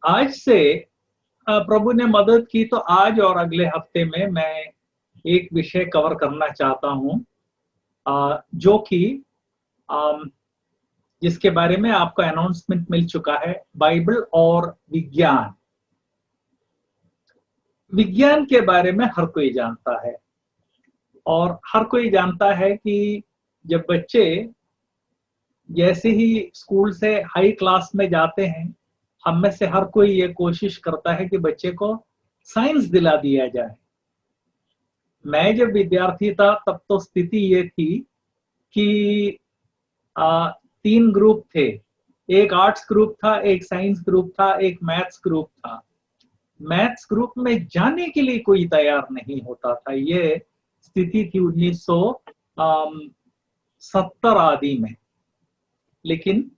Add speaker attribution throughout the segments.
Speaker 1: आज से प्रभु ने मदद की तो आज और अगले हफ्ते में मैं एक विषय कवर करना चाहता हूं, जो कि जिसके बारे में आपको अनाउंसमेंट मिल चुका है, बाइबल और विज्ञान। विज्ञान के बारे में हर कोई जानता है और हर कोई जानता है कि जब बच्चे जैसे ही स्कूल से हाई क्लास में जाते हैं, हम में से हर कोई ये कोशिश करता है कि बच्चे को साइंस दिला दिया जाए। मैं जब विद्यार्थी था तब तो स्थिति ये थी कि 3 ग्रुप थे। एक आर्ट्स ग्रुप था, एक साइंस ग्रुप था, एक मैथ्स ग्रुप था। मैथ्स ग्रुप में जाने के लिए कोई तैयार नहीं होता था। ये स्थिति थी 1970 आदि में। लेकिन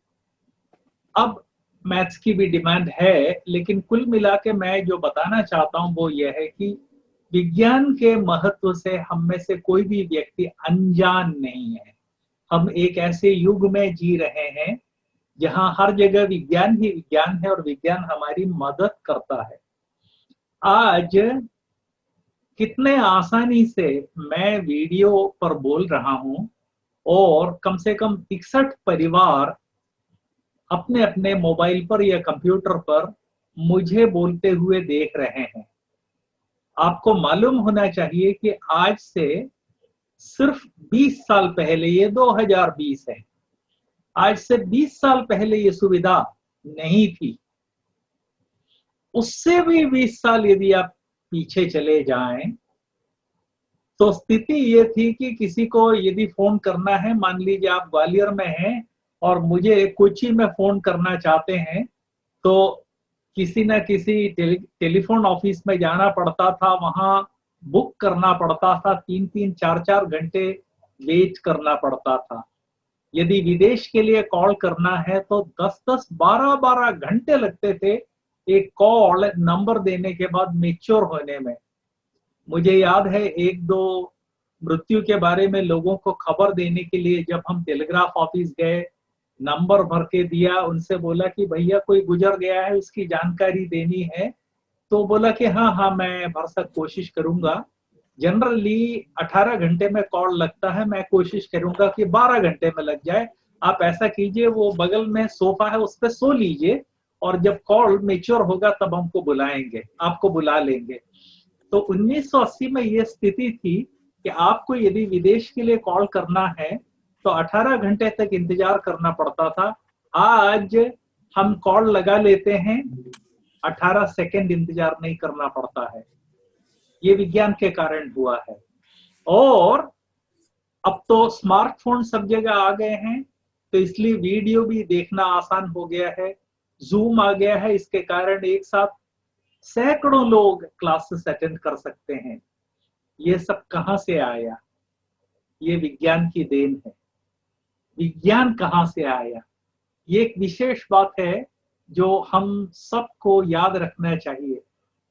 Speaker 1: अब मैथ्स की भी डिमांड है, लेकिन कुल मिला के मैं जो बताना चाहता हूं वो ये है कि विज्ञान के महत्व से हम में से कोई भी व्यक्ति अनजान नहीं है। हम एक ऐसे युग में जी रहे हैं जहां हर जगह विज्ञान ही विज्ञान है और विज्ञान हमारी मदद करता है। आज कितने आसानी से मैं वीडियो पर बोल रहा हूं और कम से कम 61 परिवार अपने अपने मोबाइल पर या कंप्यूटर पर मुझे बोलते हुए देख रहे हैं। आपको मालूम होना चाहिए कि आज से सिर्फ 20 साल पहले, ये 2020 है, आज से 20 साल पहले ये सुविधा नहीं थी। उससे भी 20 साल यदि आप पीछे चले जाएं तो स्थिति ये थी कि किसी को यदि फोन करना है, मान लीजिए आप ग्वालियर में हैं और मुझे कोची में फोन करना चाहते हैं, तो किसी न किसी टेलीफोन ऑफिस में जाना पड़ता था, वहां बुक करना पड़ता था, 3-3 4-4 घंटे वेट करना पड़ता था। यदि विदेश के लिए कॉल करना है तो 10-10 12-12 घंटे लगते थे एक कॉल नंबर देने के बाद मैच्योर होने में। मुझे याद है 1-2 मृत्यु के बारे में लोगों को खबर देने के लिए जब हम टेलीग्राफ ऑफिस गए, नंबर भर के दिया, उनसे बोला कि भैया कोई गुजर गया है, उसकी जानकारी देनी है, तो बोला कि हाँ हाँ मैं भरसक कोशिश करूंगा। जनरली 18 घंटे में कॉल लगता है, मैं कोशिश करूंगा कि 12 घंटे में लग जाए। आप ऐसा कीजिए, वो बगल में सोफा है उस पर सो लीजिए और जब कॉल मेच्योर होगा तब हमको बुलाएंगे, आपको बुला लेंगे। तो 1980 में ये स्थिति थी कि आपको यदि विदेश के लिए कॉल करना है तो 18 घंटे तक इंतजार करना पड़ता था। आज हम कॉल लगा लेते हैं, 18 सेकंड इंतजार नहीं करना पड़ता है। ये विज्ञान के कारण हुआ है। और अब तो स्मार्टफोन सब जगह आ गए हैं, तो इसलिए वीडियो भी देखना आसान हो गया है। जूम आ गया है, इसके कारण एक साथ सैकड़ों लोग क्लासेस अटेंड कर सकते हैं। ये सब कहां से आया? ये विज्ञान की देन है। विज्ञान कहां से आया? ये एक विशेष बात है जो हम सबको याद रखना चाहिए।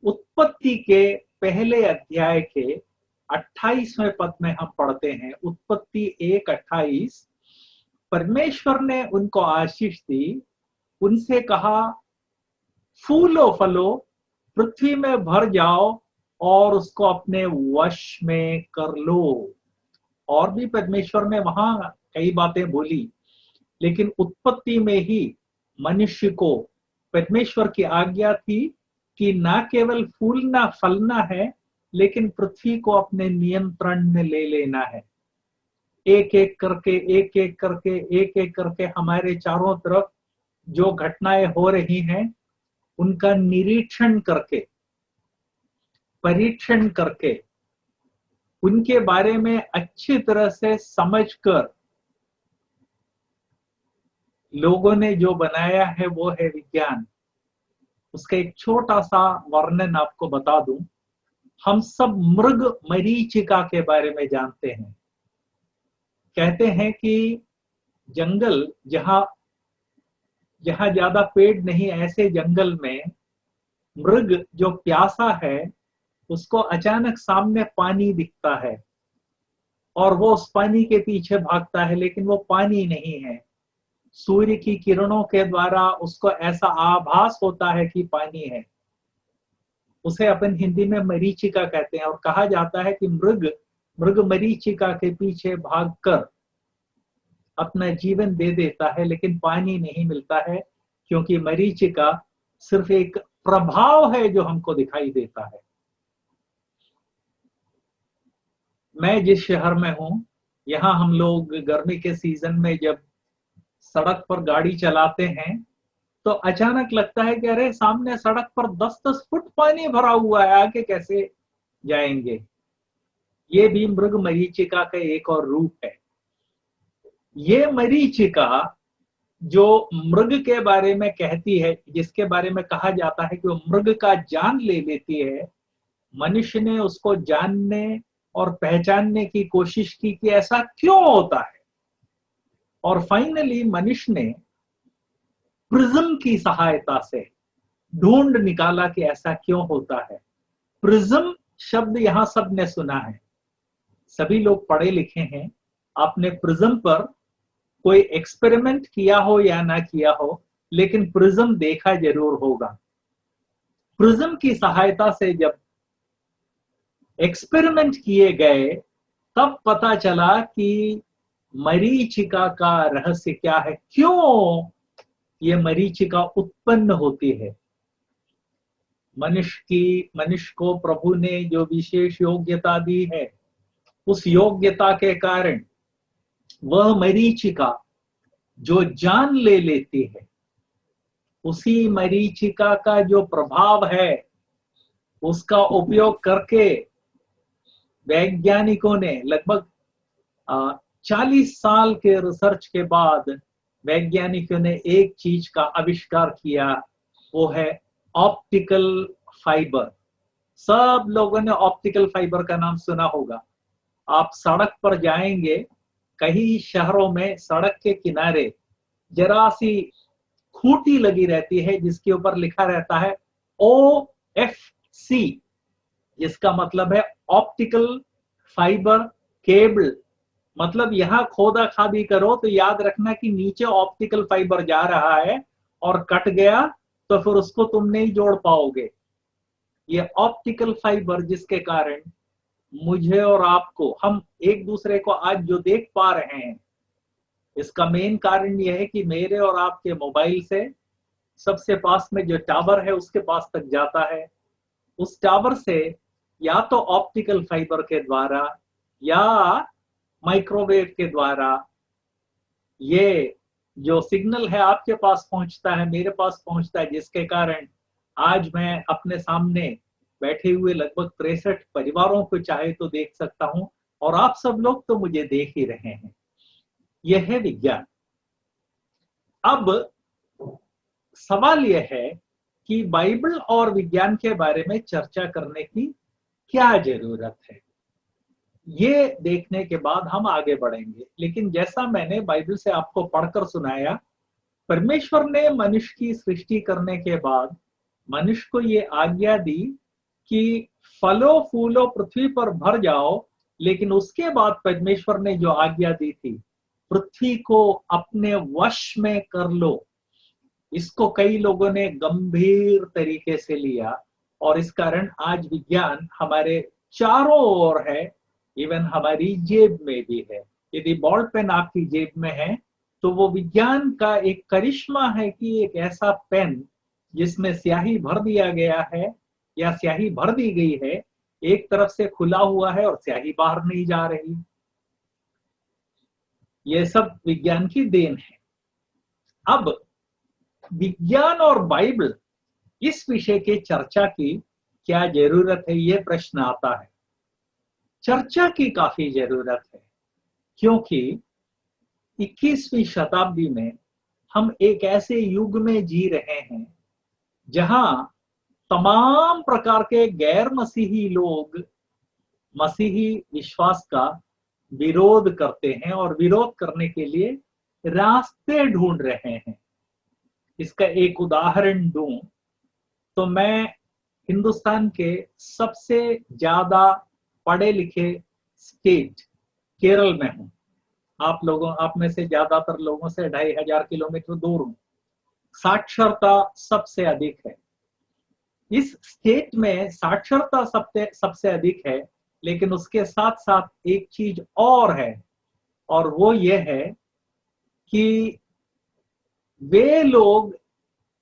Speaker 1: उत्पत्ति के पहले अध्याय के 28वें पद में हम पढ़ते हैं, उत्पत्ति 1:28, परमेश्वर ने उनको आशीष दी, उनसे कहा फूलो फलो, पृथ्वी में भर जाओ और उसको अपने वश में कर लो। और भी परमेश्वर ने वहां कई बातें बोली, लेकिन उत्पत्ति में ही मनुष्य को परमेश्वर की आज्ञा थी कि ना केवल फूलना फलना है, लेकिन पृथ्वी को अपने नियंत्रण में ले लेना है। एक एक करके एक एक करके एक एक करके हमारे चारों तरफ जो घटनाएं हो रही हैं उनका निरीक्षण करके, परीक्षण करके, उनके बारे में अच्छी तरह से समझकर लोगों ने जो बनाया है वो है विज्ञान। उसका एक छोटा सा वर्णन आपको बता दूं। हम सब मृग मरीचिका के बारे में जानते हैं। कहते हैं कि जंगल जहां जहां ज्यादा पेड़ नहीं, ऐसे जंगल में मृग जो प्यासा है उसको अचानक सामने पानी दिखता है और वो उस पानी के पीछे भागता है, लेकिन वो पानी नहीं है, सूर्य की किरणों के द्वारा उसको ऐसा आभास होता है कि पानी है, उसे अपन हिंदी में मरीचिका कहते हैं। और कहा जाता है कि मृग मरीचिका के पीछे भागकर अपना जीवन दे देता है, लेकिन पानी नहीं मिलता है, क्योंकि मरीचिका सिर्फ एक प्रभाव है जो हमको दिखाई देता है। मैं जिस शहर में हूं, यहाँ हम लोग गर्मी के सीजन में जब सड़क पर गाड़ी चलाते हैं तो अचानक लगता है कि अरे सामने सड़क पर 10-10 फुट पानी भरा हुआ है, आगे कैसे जाएंगे। ये भी मृग मरीचिका का एक और रूप है। ये मरीचिका जो मृग के बारे में कहती है, जिसके बारे में कहा जाता है कि वो मृग का जान ले लेती है, मनुष्य ने उसको जानने और पहचानने की कोशिश की कि ऐसा क्यों होता है। और फाइनली मनुष्य ने प्रिज्म की सहायता से ढूंढ निकाला कि ऐसा क्यों होता है। प्रिज्म शब्द यहां सबने सुना है, सभी लोग पढ़े लिखे हैं। आपने प्रिज्म पर कोई एक्सपेरिमेंट किया हो या ना किया हो, लेकिन प्रिज्म देखा जरूर होगा। प्रिज्म की सहायता से जब एक्सपेरिमेंट किए गए तब पता चला कि मरीचिका का रहस्य क्या है, क्यों ये मरीचिका उत्पन्न होती है। मनुष्य को प्रभु ने जो विशेष योग्यता दी है, उस योग्यता के कारण वह मरीचिका जो जान ले लेती है, उसी मरीचिका का जो प्रभाव है, उसका उपयोग करके वैज्ञानिकों ने लगभग 40 साल के रिसर्च के बाद वैज्ञानिकों ने एक चीज का आविष्कार किया, वो है ऑप्टिकल फाइबर। सब लोगों ने ऑप्टिकल फाइबर का नाम सुना होगा। आप सड़क पर जाएंगे, कई शहरों में सड़क के किनारे जरा सी खूंटी लगी रहती है जिसके ऊपर लिखा रहता है OFC, जिसका मतलब है ऑप्टिकल फाइबर केबल। मतलब यहां खोदा खादी करो तो याद रखना कि नीचे ऑप्टिकल फाइबर जा रहा है, और कट गया तो फिर उसको तुम नहीं जोड़ पाओगे। ये ऑप्टिकल फाइबर जिसके कारण मुझे और आपको, हम एक दूसरे को आज जो देख पा रहे हैं, इसका मेन कारण यह है कि मेरे और आपके मोबाइल से सबसे पास में जो टावर है उसके पास तक जाता है। उस टावर से या तो ऑप्टिकल फाइबर के द्वारा या माइक्रोवेव के द्वारा ये जो सिग्नल है आपके पास पहुंचता है, मेरे पास पहुंचता है, जिसके कारण आज मैं अपने सामने बैठे हुए लगभग 63 परिवारों को चाहे तो देख सकता हूं, और आप सब लोग तो मुझे देख ही रहे हैं। यह है विज्ञान। अब सवाल यह है कि बाइबल और विज्ञान के बारे में चर्चा करने की क्या जरूरत है। ये देखने के बाद हम आगे बढ़ेंगे। लेकिन जैसा मैंने बाइबल से आपको पढ़कर सुनाया, परमेश्वर ने मनुष्य की सृष्टि करने के बाद मनुष्य को ये आज्ञा दी कि फलो फूलो पृथ्वी पर भर जाओ, लेकिन उसके बाद परमेश्वर ने जो आज्ञा दी थी, पृथ्वी को अपने वश में कर लो। इसको कई लोगों ने गंभीर तरीके से लिया, और इस कारण आज विज्ञान हमारे चारों ओर है, इवन हमारी जेब में भी है। यदि बॉल पेन आपकी जेब में है तो वो विज्ञान का एक करिश्मा है कि एक ऐसा पेन जिसमें स्याही भर दिया गया है या स्याही भर दी गई है, एक तरफ से खुला हुआ है और स्याही बाहर नहीं जा रही। ये सब विज्ञान की देन है। अब विज्ञान और बाइबल, इस विषय के चर्चा की क्या जरूरत है, ये प्रश्न आता है। चर्चा की काफी जरूरत है, क्योंकि 21वीं शताब्दी में हम एक ऐसे युग में जी रहे हैं जहां तमाम प्रकार के गैर मसीही लोग मसीही विश्वास का विरोध करते हैं और विरोध करने के लिए रास्ते ढूंढ रहे हैं। इसका एक उदाहरण दूं तो मैं हिंदुस्तान के सबसे ज्यादा पढ़े लिखे स्टेट केरल में हूं। आप में से ज्यादातर लोगों से 2500 किलोमीटर दूर हूं। साक्षरता सबसे अधिक है इस स्टेट में, साक्षरता सबसे अधिक है। लेकिन उसके साथ साथ एक चीज और है, और वो ये है कि वे लोग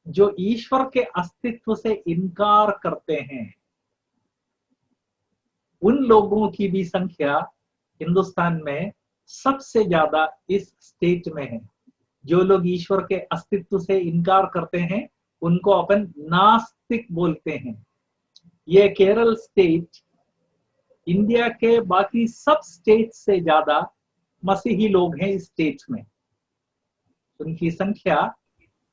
Speaker 1: जो ईश्वर के अस्तित्व से इनकार करते हैं, उन लोगों की भी संख्या हिंदुस्तान में सबसे ज्यादा इस स्टेट में है। जो लोग ईश्वर के अस्तित्व से इनकार करते हैं उनको अपन नास्तिक बोलते हैं। ये केरल स्टेट इंडिया के बाकी सब स्टेट से ज्यादा मसीही लोग हैं इस स्टेट में। उनकी संख्या,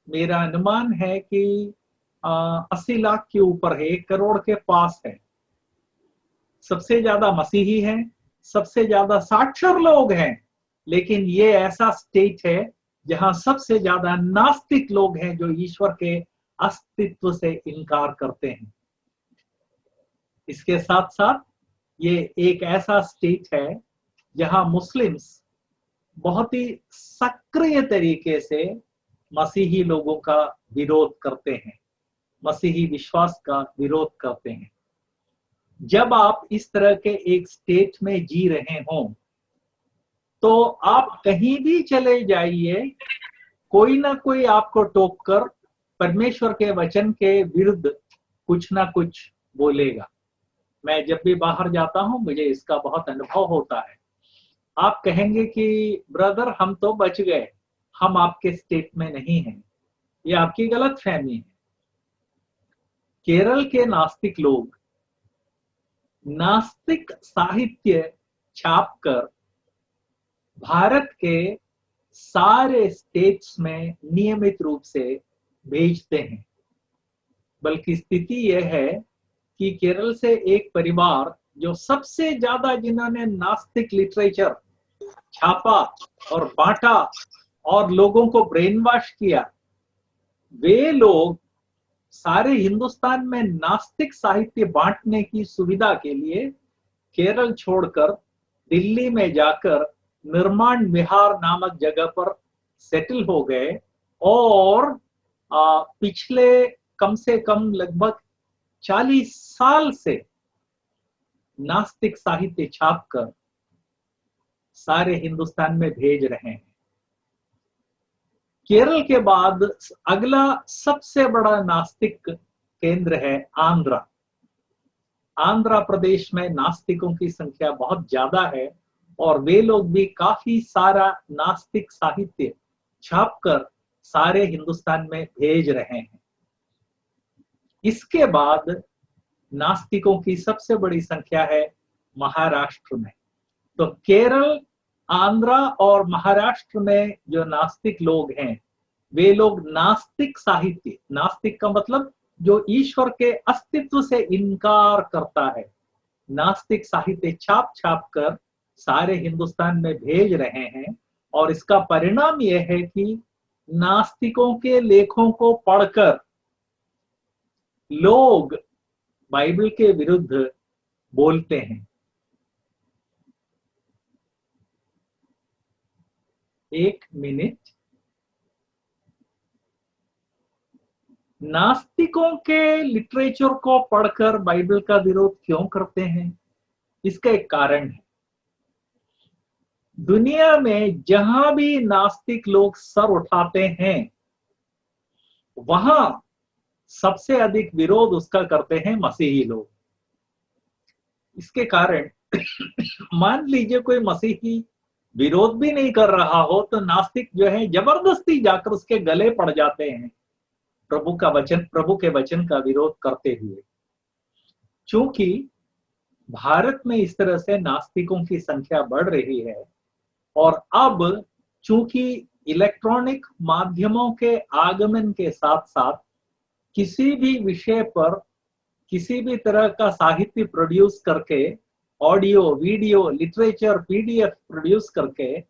Speaker 1: मेरा अनुमान है कि 80 लाख के ऊपर है, 1 करोड़ के पास है। सबसे ज्यादा मसीही हैं, सबसे ज्यादा साक्षर लोग हैं। लेकिन ये ऐसा स्टेट है जहां सबसे ज्यादा नास्तिक लोग हैं जो ईश्वर के अस्तित्व से इनकार करते हैं। इसके साथ साथ ये एक ऐसा स्टेट है जहां मुस्लिम्स बहुत ही सक्रिय तरीके से मसीही लोगों का विरोध करते हैं, मसीही विश्वास का विरोध करते हैं। जब आप इस तरह के एक स्टेट में जी रहे हों तो आप कहीं भी चले जाइए, कोई ना कोई आपको टोक कर परमेश्वर के वचन के विरुद्ध कुछ ना कुछ बोलेगा। मैं जब भी बाहर जाता हूं मुझे इसका बहुत अनुभव होता है। आप कहेंगे कि ब्रदर हम तो बच गए, हम आपके स्टेट में नहीं हैं। ये आपकी गलत फहमी है। केरल के नास्तिक लोग नास्तिक साहित्य छापकर भारत के सारे स्टेट्स में नियमित रूप से भेजते हैं। बल्कि स्थिति यह है कि केरल से एक परिवार जो सबसे ज्यादा जिन्होंने नास्तिक लिटरेचर छापा और बांटा और लोगों को ब्रेन वॉश किया, वे लोग सारे हिंदुस्तान में नास्तिक साहित्य बांटने की सुविधा के लिए केरल छोड़कर दिल्ली में जाकर निर्माण विहार नामक जगह पर सेटल हो गए और पिछले कम से कम लगभग 40 साल से नास्तिक साहित्य छापकर सारे हिंदुस्तान में भेज रहे हैं। केरल के बाद अगला सबसे बड़ा नास्तिक केंद्र है आंध्रा। आंध्र प्रदेश में नास्तिकों की संख्या बहुत ज्यादा है और वे लोग भी काफी सारा नास्तिक साहित्य छापकर सारे हिंदुस्तान में भेज रहे हैं। इसके बाद नास्तिकों की सबसे बड़ी संख्या है महाराष्ट्र में। तो केरल, आंध्र और महाराष्ट्र में जो नास्तिक लोग हैं वे लोग नास्तिक साहित्य, नास्तिक का मतलब जो ईश्वर के अस्तित्व से इनकार करता है, नास्तिक साहित्य छाप छाप कर सारे हिंदुस्तान में भेज रहे हैं। और इसका परिणाम यह है कि नास्तिकों के लेखों को पढ़कर लोग बाइबल के विरुद्ध बोलते हैं। एक मिनट। नास्तिकों के लिटरेचर को पढ़कर बाइबल का विरोध क्यों करते हैं? इसका एक कारण है। दुनिया में जहां भी नास्तिक लोग सर उठाते हैं वहां सबसे अधिक विरोध उसका करते हैं मसीही लोग। इसके कारण मान लीजिए कोई मसीही विरोध भी नहीं कर रहा हो तो नास्तिक जो है जबरदस्ती जाकर उसके गले पड़ जाते हैं प्रभु के वचन का विरोध करते हुए। चूंकि भारत में इस तरह से नास्तिकों की संख्या बढ़ रही है और अब चूंकि इलेक्ट्रॉनिक माध्यमों के आगमन के साथ साथ किसी भी विषय पर किसी भी तरह का साहित्य प्रोड्यूस करके, audio, video, literature, PDF produce करके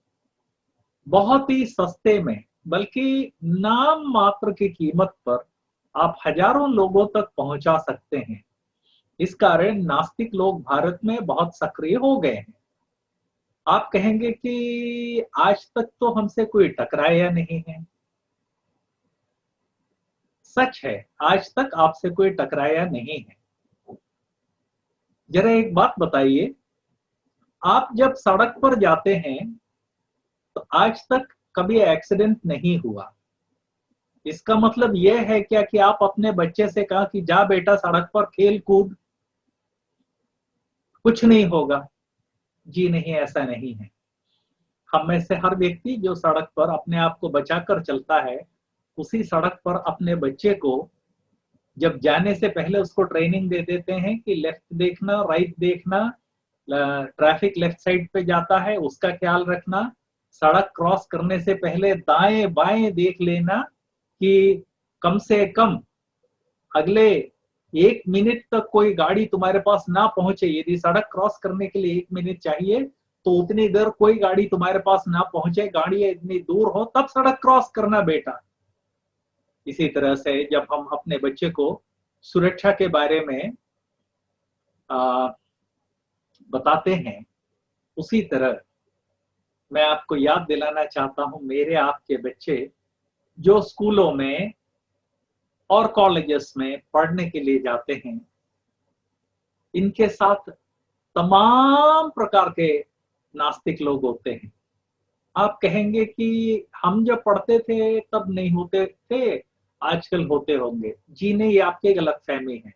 Speaker 1: बहुत ही सस्ते में, बल्कि नाम मात्र की कीमत पर आप हजारों लोगों तक पहुंचा सकते हैं। इस कारण नास्तिक लोग भारत में बहुत सक्रिय हो गए हैं। आप कहेंगे कि आज तक तो हमसे कोई टकराया नहीं है। सच है, आज तक आपसे कोई टकराया नहीं है। जरा एक बात बताइए, आप जब सड़क पर जाते हैं तो आज तक कभी एक्सीडेंट नहीं हुआ। इसका मतलब यह है क्या कि आप अपने बच्चे से कहा कि जा बेटा सड़क पर खेल कूद, कुछ नहीं होगा? जी नहीं, ऐसा नहीं है। हम में से हर व्यक्ति जो सड़क पर अपने आप को बचाकर चलता है, उसी सड़क पर अपने बच्चे को जब जाने से पहले उसको ट्रेनिंग दे देते हैं कि लेफ्ट देखना, राइट देखना, ट्रैफिक लेफ्ट साइड पे जाता है उसका ख्याल रखना, सड़क क्रॉस करने से पहले दाएं बाएं देख लेना कि कम से कम अगले 1 मिनट तक कोई गाड़ी तुम्हारे पास ना पहुंचे। यदि सड़क क्रॉस करने के लिए 1 मिनट चाहिए तो उतनी देर कोई गाड़ी तुम्हारे पास ना पहुंचे, गाड़ी इतनी दूर हो तब सड़क क्रॉस करना बेटा। इसी तरह से जब हम अपने बच्चे को सुरक्षा के बारे में आ, बताते हैं, उसी तरह मैं आपको याद दिलाना चाहता हूं, मेरे आपके बच्चे जो स्कूलों में और कॉलेजेस में पढ़ने के लिए जाते हैं, इनके साथ तमाम प्रकार के नास्तिक लोग होते हैं। आप कहेंगे कि हम जब पढ़ते थे तब नहीं होते थे, आजकल होते होंगे। जी नहीं, ये आपकी गलतफहमी है।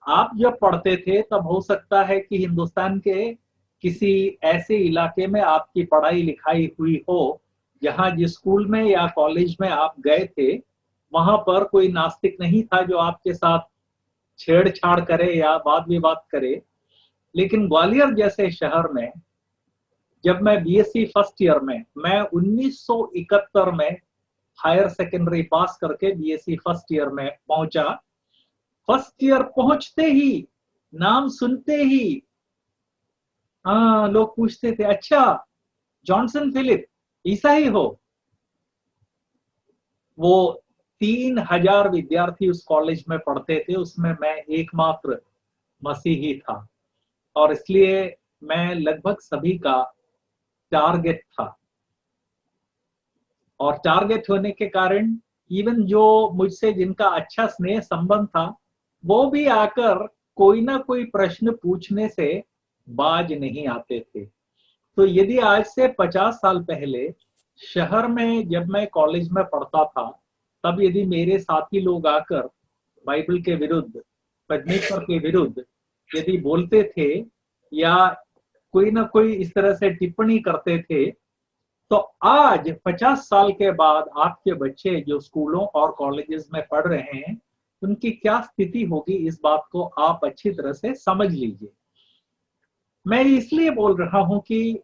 Speaker 1: आप जब पढ़ते थे तब हो सकता है कि हिंदुस्तान के किसी ऐसे इलाके में आपकी पढ़ाई लिखाई हुई हो जहां जिस स्कूल में या कॉलेज में आप गए थे वहां पर कोई नास्तिक नहीं था जो आपके साथ छेड़छाड़ करे या वाद विवाद करे। लेकिन ग्वालियर जैसे शहर में जब मैं बीएससी फर्स्ट ईयर में, मैं 1971 में हायर सेकेंडरी पास करके बीएससी फर्स्ट ईयर में पहुंचा। फर्स्ट ईयर पहुंचते ही, नाम सुनते ही, हाँ, लोग पूछते थे अच्छा जॉनसन फिलिप ईसाई हो। वो 3000 विद्यार्थी उस कॉलेज में पढ़ते थे, उसमें मैं एकमात्र मसीही था और इसलिए मैं लगभग सभी का टारगेट था। और टारगेट होने के कारण इवन जो मुझसे जिनका अच्छा स्नेह संबंध था वो भी आकर कोई ना कोई प्रश्न पूछने से बाज नहीं आते थे। तो यदि आज से 50 साल पहले शहर में जब मैं कॉलेज में पढ़ता था तब यदि मेरे साथी लोग आकर बाइबल के विरुद्ध, परमेश्वर के विरुद्ध यदि बोलते थे या कोई ना कोई इस तरह से टिप्पणी करते थे, तो आज 50 साल के बाद आपके बच्चे जो स्कूलों और कॉलेजेस में पढ़ रहे हैं उनकी क्या स्थिति होगी, इस बात को आप अच्छी तरह से समझ लीजिए। मैं इसलिए बोल रहा हूं कि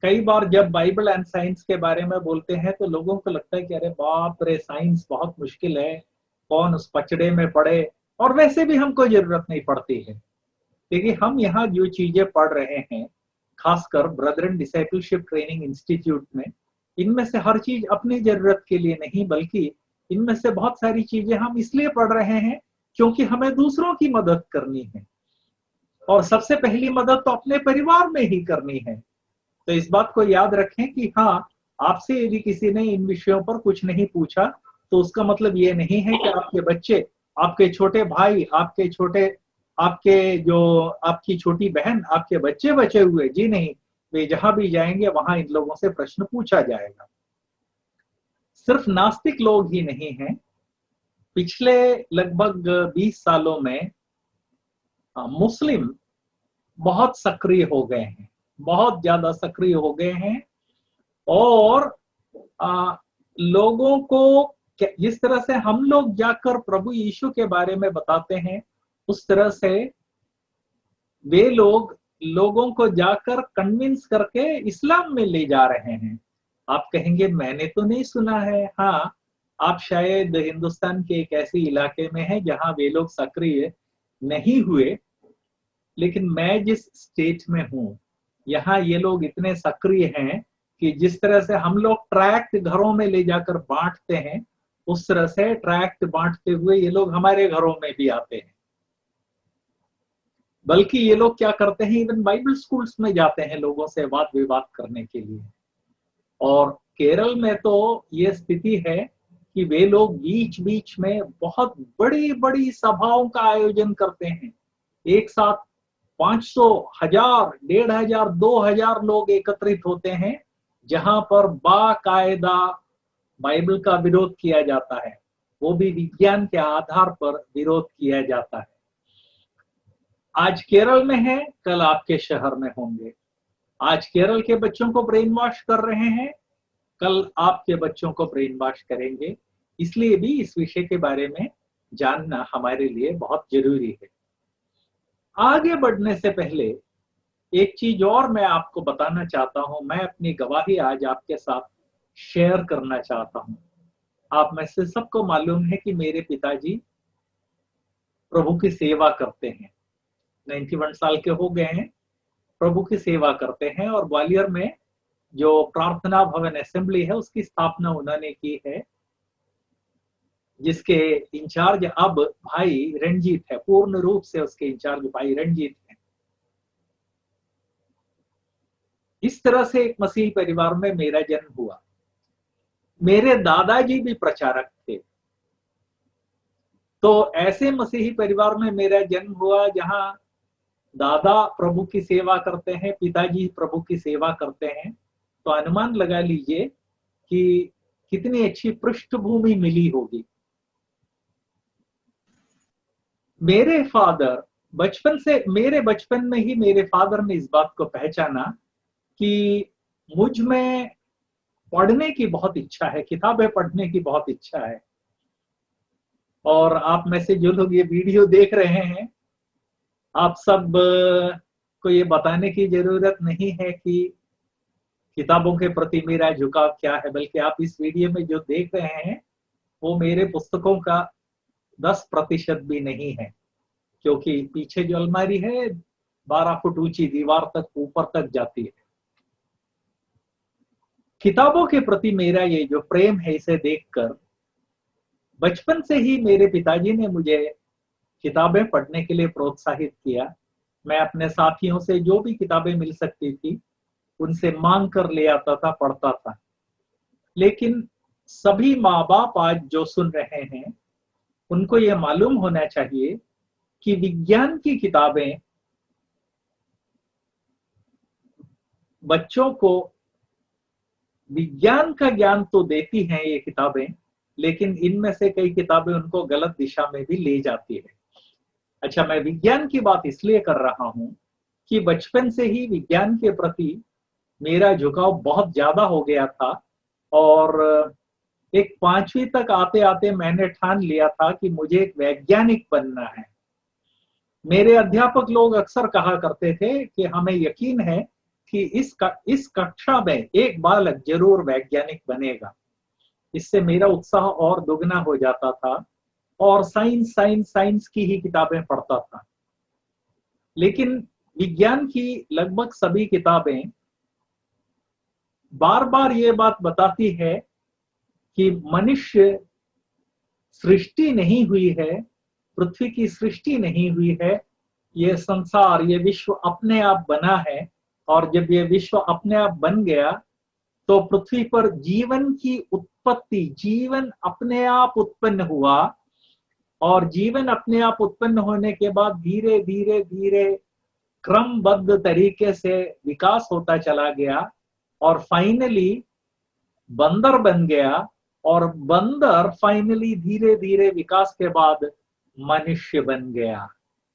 Speaker 1: कई बार जब बाइबल एंड साइंस के बारे में बोलते हैं तो लोगों को लगता है कि अरे बाप रे, साइंस बहुत मुश्किल है, कौन उस पचड़े में पढ़े, और वैसे भी हमको जरूरत नहीं पड़ती है। देखिए, हम यहाँ जो चीजें पढ़ रहे हैं खासकर ब्रदरन डिसाइपलशिप ट्रेनिंग इंस्टीट्यूट में, इनमें से हर चीज अपनी जरूरत के लिए नहीं बल्कि इनमें से बहुत सारी चीजें हम इसलिए पढ़ रहे हैं क्योंकि हमें दूसरों की मदद करनी है और सबसे पहली मदद तो अपने परिवार में ही करनी है। तो इस बात को याद रखें कि हाँ, आपसे यदि किसी ने इन विषयों पर कुछ नहीं पूछा तो उसका मतलब ये नहीं है कि आपके बच्चे, आपके छोटे भाई, आपकी छोटी बहन, आपके बच्चे बचे हुए, जी नहीं, वे जहां भी जाएंगे वहां इन लोगों से प्रश्न पूछा जाएगा। सिर्फ नास्तिक लोग ही नहीं हैं, पिछले लगभग 20 सालों में मुस्लिम बहुत सक्रिय हो गए हैं, बहुत ज्यादा सक्रिय हो गए हैं। और लोगों को जिस तरह से हम लोग जाकर प्रभु यीशु के बारे में बताते हैं उस तरह से वे लोग लोगों को जाकर कन्विंस करके इस्लाम में ले जा रहे हैं। आप कहेंगे मैंने तो नहीं सुना है। हाँ, आप शायद हिंदुस्तान के एक ऐसे इलाके में हैं जहां वे लोग सक्रिय नहीं हुए, लेकिन मैं जिस स्टेट में हूं यहाँ ये लोग इतने सक्रिय हैं कि जिस तरह से हम लोग ट्रैक्ट घरों में ले जाकर बांटते हैं उस तरह से ट्रैक्ट बांटते हुए ये लोग हमारे घरों में भी आते हैं। बल्कि ये लोग क्या करते हैं, इवन बाइबल स्कूल्स में जाते हैं लोगों से वाद विवाद करने के लिए। और केरल में तो ये स्थिति है कि वे लोग बीच बीच में बहुत बड़ी बड़ी सभाओं का आयोजन करते हैं। एक साथ 500, 1000, 1500, 2000 लोग एकत्रित होते हैं, जहां पर बाकायदा बाइबल का विरोध किया जाता है, वो भी विज्ञान के आधार पर विरोध किया जाता है। आज केरल में है, कल आपके शहर में होंगे। आज केरल के बच्चों को ब्रेन वॉश कर रहे हैं, कल आपके बच्चों को ब्रेन वॉश करेंगे। इसलिए भी इस विषय के बारे में जानना हमारे लिए बहुत जरूरी है। आगे बढ़ने से पहले एक चीज और मैं आपको बताना चाहता हूं। मैं अपनी गवाही आज आपके साथ शेयर करना चाहता हूं। आप में से सबको मालूम है कि मेरे पिताजी प्रभु की सेवा करते हैं, 91 साल के हो गए हैं, प्रभु की सेवा करते हैं। और ग्वालियर में जो प्रार्थना भवन असेंबली है उसकी स्थापना उन्होंने की है, जिसके इंचार्ज अब भाई रणजीत है। पूर्ण रूप से उसके इंचार्ज भाई रणजीत है। इस तरह से एक मसीही परिवार में मेरा जन्म हुआ। मेरे दादाजी भी प्रचारक थे। तो ऐसे मसीही परिवार में मेरा जन्म हुआ जहां दादा प्रभु की सेवा करते हैं, पिताजी प्रभु की सेवा करते हैं। तो अनुमान लगा लीजिए कि कितनी अच्छी पृष्ठभूमि मिली होगी। मेरे फादर मेरे बचपन में ही मेरे फादर ने इस बात को पहचाना कि मुझ में पढ़ने की बहुत इच्छा है, किताबें पढ़ने की बहुत इच्छा है। और आप में से जो लोग ये वीडियो देख रहे हैं, आप सब को ये बताने की जरूरत नहीं है कि किताबों के प्रति मेरा झुकाव क्या है, बल्कि आप इस वीडियो में जो देख रहे हैं वो मेरे पुस्तकों का 10% भी नहीं है, क्योंकि पीछे जो अलमारी है 12 फुट ऊंची दीवार तक ऊपर तक जाती है। किताबों के प्रति मेरा ये जो प्रेम है, इसे देखकर बचपन से ही मेरे पिताजी ने मुझे किताबें पढ़ने के लिए प्रोत्साहित किया। मैं अपने साथियों से जो भी किताबें मिल सकती थी उनसे मांग कर ले आता था, पढ़ता था। लेकिन सभी माँ बाप आज जो सुन रहे हैं उनको ये मालूम होना चाहिए कि विज्ञान की किताबें बच्चों को विज्ञान का ज्ञान तो देती हैं ये किताबें, लेकिन इनमें से कई किताबें उनको गलत दिशा में भी ले जाती है। अच्छा, मैं विज्ञान की बात इसलिए कर रहा हूं कि बचपन से ही विज्ञान के प्रति मेरा झुकाव बहुत ज्यादा हो गया था। और एक 5वीं तक आते आते मैंने ठान लिया था कि मुझे एक वैज्ञानिक बनना है। मेरे अध्यापक लोग अक्सर कहा करते थे कि हमें यकीन है कि इस कक्षा में एक बालक जरूर वैज्ञानिक बनेगा। इससे मेरा उत्साह और दुगना हो जाता था और साइंस की ही किताबें पढ़ता था। लेकिन विज्ञान की लगभग सभी किताबें बार बार ये बात बताती है कि मनुष्य सृष्टि नहीं हुई है, पृथ्वी की सृष्टि नहीं हुई है, ये संसार, ये विश्व अपने आप बना है। और जब ये विश्व अपने आप बन गया तो पृथ्वी पर जीवन की उत्पत्ति, जीवन अपने आप उत्पन्न हुआ। और जीवन अपने आप उत्पन्न होने के बाद धीरे धीरे धीरे क्रमबद्ध तरीके से विकास होता चला गया और फाइनली बंदर बन गया। और बंदर फाइनली धीरे धीरे विकास के बाद मनुष्य बन गया।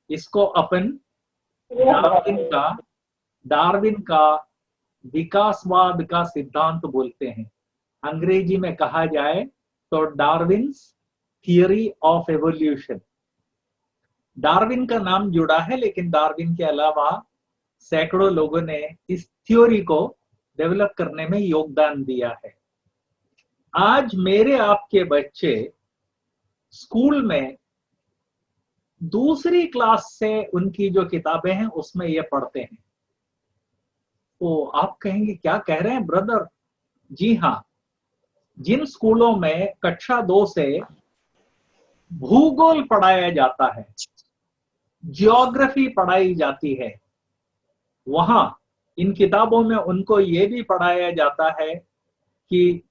Speaker 1: इसको अपन डार्विन का विकासवाद का सिद्धांत बोलते हैं। अंग्रेजी में कहा जाए तो Darwin's theory of evolution. Darwin का नाम जुड़ा है, लेकिन डार्विन के अलावा सैकड़ों लोगों ने इस थ्योरी को डेवलप करने में योगदान दिया है। आज मेरे आपके बच्चे स्कूल में दूसरी क्लास से उनकी जो किताबें हैं उसमें ये पढ़ते हैं। तो आप कहेंगे क्या कह रहे हैं ब्रदर? जी हाँ, जिन स्कूलों में कक्षा 2 से भूगोल पढ़ाया जाता है, ज्योग्राफी पढ़ाई जाती है, वहां इन किताबों में उनको ये भी पढ़ाया जाता है कि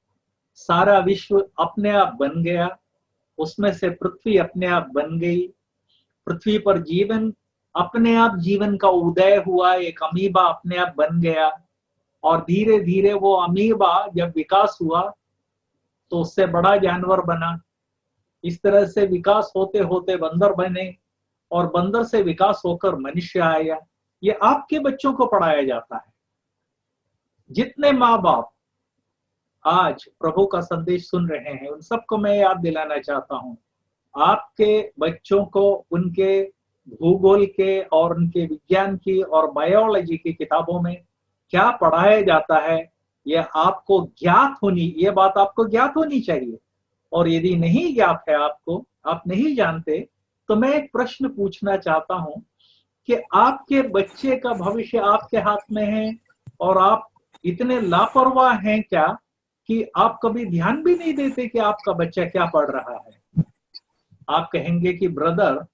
Speaker 1: सारा विश्व अपने आप बन गया, उसमें से पृथ्वी अपने आप बन गई, पृथ्वी पर जीवन अपने आप, जीवन का उदय हुआ, एक अमीबा अपने आप बन गया, और धीरे धीरे वो अमीबा जब विकास हुआ तो उससे बड़ा जानवर बना। इस तरह से विकास होते होते बंदर बने, और बंदर से विकास होकर मनुष्य आया। ये आपके बच्चों को पढ़ाया जाता है। जितने माँ बाप आज प्रभु का संदेश सुन रहे हैं, उन सबको मैं याद दिलाना चाहता हूं, आपके बच्चों को उनके भूगोल के और उनके विज्ञान की और बायोलॉजी की किताबों में क्या पढ़ाया जाता है, ये आपको ज्ञात होनी, ये बात आपको ज्ञात होनी चाहिए। और यदि नहीं ज्ञात है आपको, आप नहीं जानते, तो मैं एक प्रश्न पूछना चाहता हूं कि आपके बच्चे का भविष्य आपके हाथ में है, और आप इतने लापरवाह हैं क्या कि आप कभी ध्यान भी नहीं देते कि आपका बच्चा क्या पढ़ रहा है। आप कहेंगे कि ब्रदर,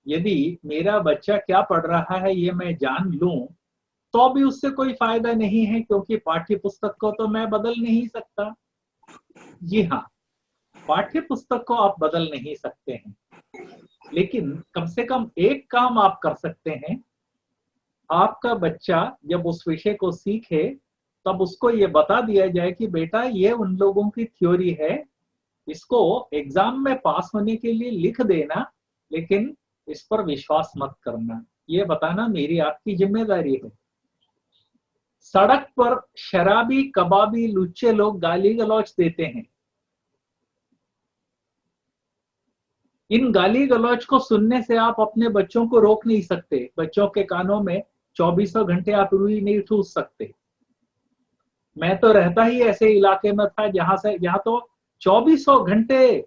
Speaker 1: यदि मेरा बच्चा क्या पढ़ रहा है ये मैं जान लूं तो भी उससे कोई फायदा नहीं है, क्योंकि पाठ्य पुस्तक को तो मैं बदल नहीं सकता। जी हाँ, पाठ्य पुस्तक को आप बदल नहीं सकते हैं, लेकिन कम से कम एक काम आप कर सकते हैं। आपका बच्चा जब उस विषय को सीखे तब उसको ये बता दिया जाए कि बेटा ये उन लोगों की थ्योरी है, इसको एग्जाम में पास होने के लिए लिख देना, लेकिन इस पर विश्वास मत करना। ये बताना मेरी आपकी जिम्मेदारी है। सड़क पर शराबी, कबाबी, लुच्चे लोग गाली गलौज देते हैं। इन गाली गलौज को सुनने से आप अपने बच्चों को रोक नहीं सकते। बच्चों के कानों में 24 घंटे आप रुई नहीं ठूस सकते। मैं तो रहता ही ऐसे इलाके में था जहां तो 24 घंटे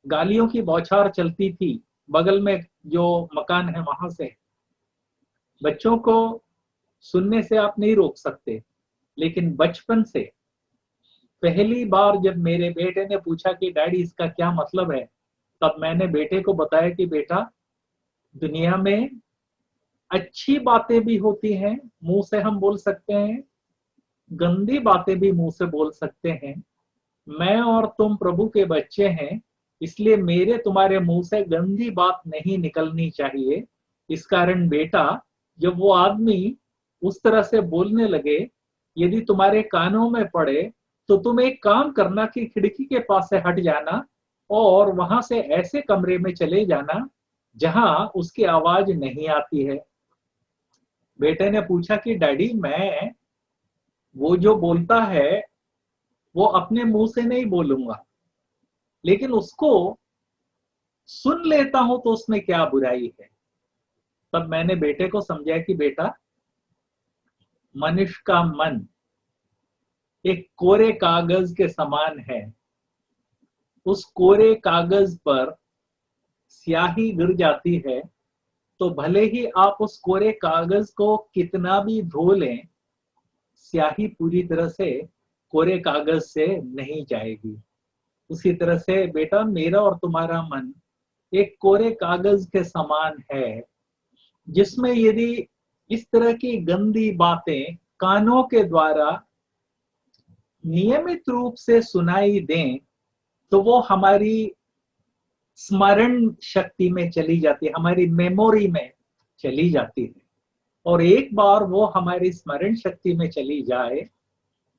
Speaker 1: गालियों की बौछार चलती थी। बगल में जो मकान है वहां से बच्चों को सुनने से आप नहीं रोक सकते। लेकिन बचपन से पहली बार जब मेरे बेटे ने पूछा कि डैडी इसका क्या मतलब है, तब मैंने बेटे को बताया कि बेटा, दुनिया में अच्छी बातें भी होती हैं, मुंह से हम बोल सकते हैं, गंदी बातें भी मुंह से बोल सकते हैं। मैं और तुम प्रभु के बच्चे हैं, इसलिए मेरे तुम्हारे मुंह से गंदी बात नहीं निकलनी चाहिए। इस कारण बेटा, जब वो आदमी उस तरह से बोलने लगे, यदि तुम्हारे कानों में पड़े तो तुम एक काम करना कि खिड़की के पास से हट जाना और वहां से ऐसे कमरे में चले जाना जहां उसकी आवाज नहीं आती है। बेटे ने पूछा कि डैडी, मैं वो जो बोलता है वो अपने मुंह से नहीं बोलूंगा, लेकिन उसको सुन लेता हूं तो उसमें क्या बुराई है। तब मैंने बेटे को समझाया कि बेटा, मनुष्य का मन एक कोरे कागज के समान है। उस कोरे कागज पर स्याही गिर जाती है तो भले ही आप उस कोरे कागज को कितना भी धो लें, स्याही पूरी तरह से कोरे कागज से नहीं जाएगी। उसी तरह से बेटा, मेरा और तुम्हारा मन एक कोरे कागज के समान है, जिसमें यदि इस तरह की गंदी बातें कानों के द्वारा नियमित रूप से सुनाई दें तो वो हमारी स्मरण शक्ति में चली जाती है, हमारी मेमोरी में चली जाती है। और एक बार वो हमारी स्मरण शक्ति में चली जाए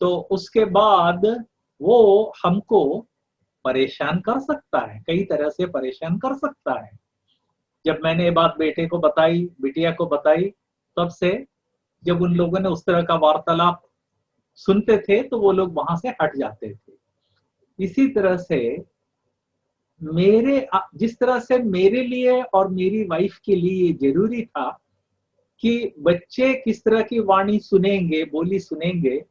Speaker 1: तो उसके बाद वो हमको परेशान कर सकता है, कई तरह से परेशान कर सकता है। जब मैंने ये बात बेटे को बताई, बिटिया को बताई, तब से जब उन लोगों ने उस तरह का वार्तालाप सुनते थे तो वो लोग वहां से हट जाते थे। इसी तरह से जिस तरह से मेरे लिए और मेरी वाइफ के लिए जरूरी था कि बच्चे किस तरह की वाणी सुनेंगे, बोली सुनेंगे,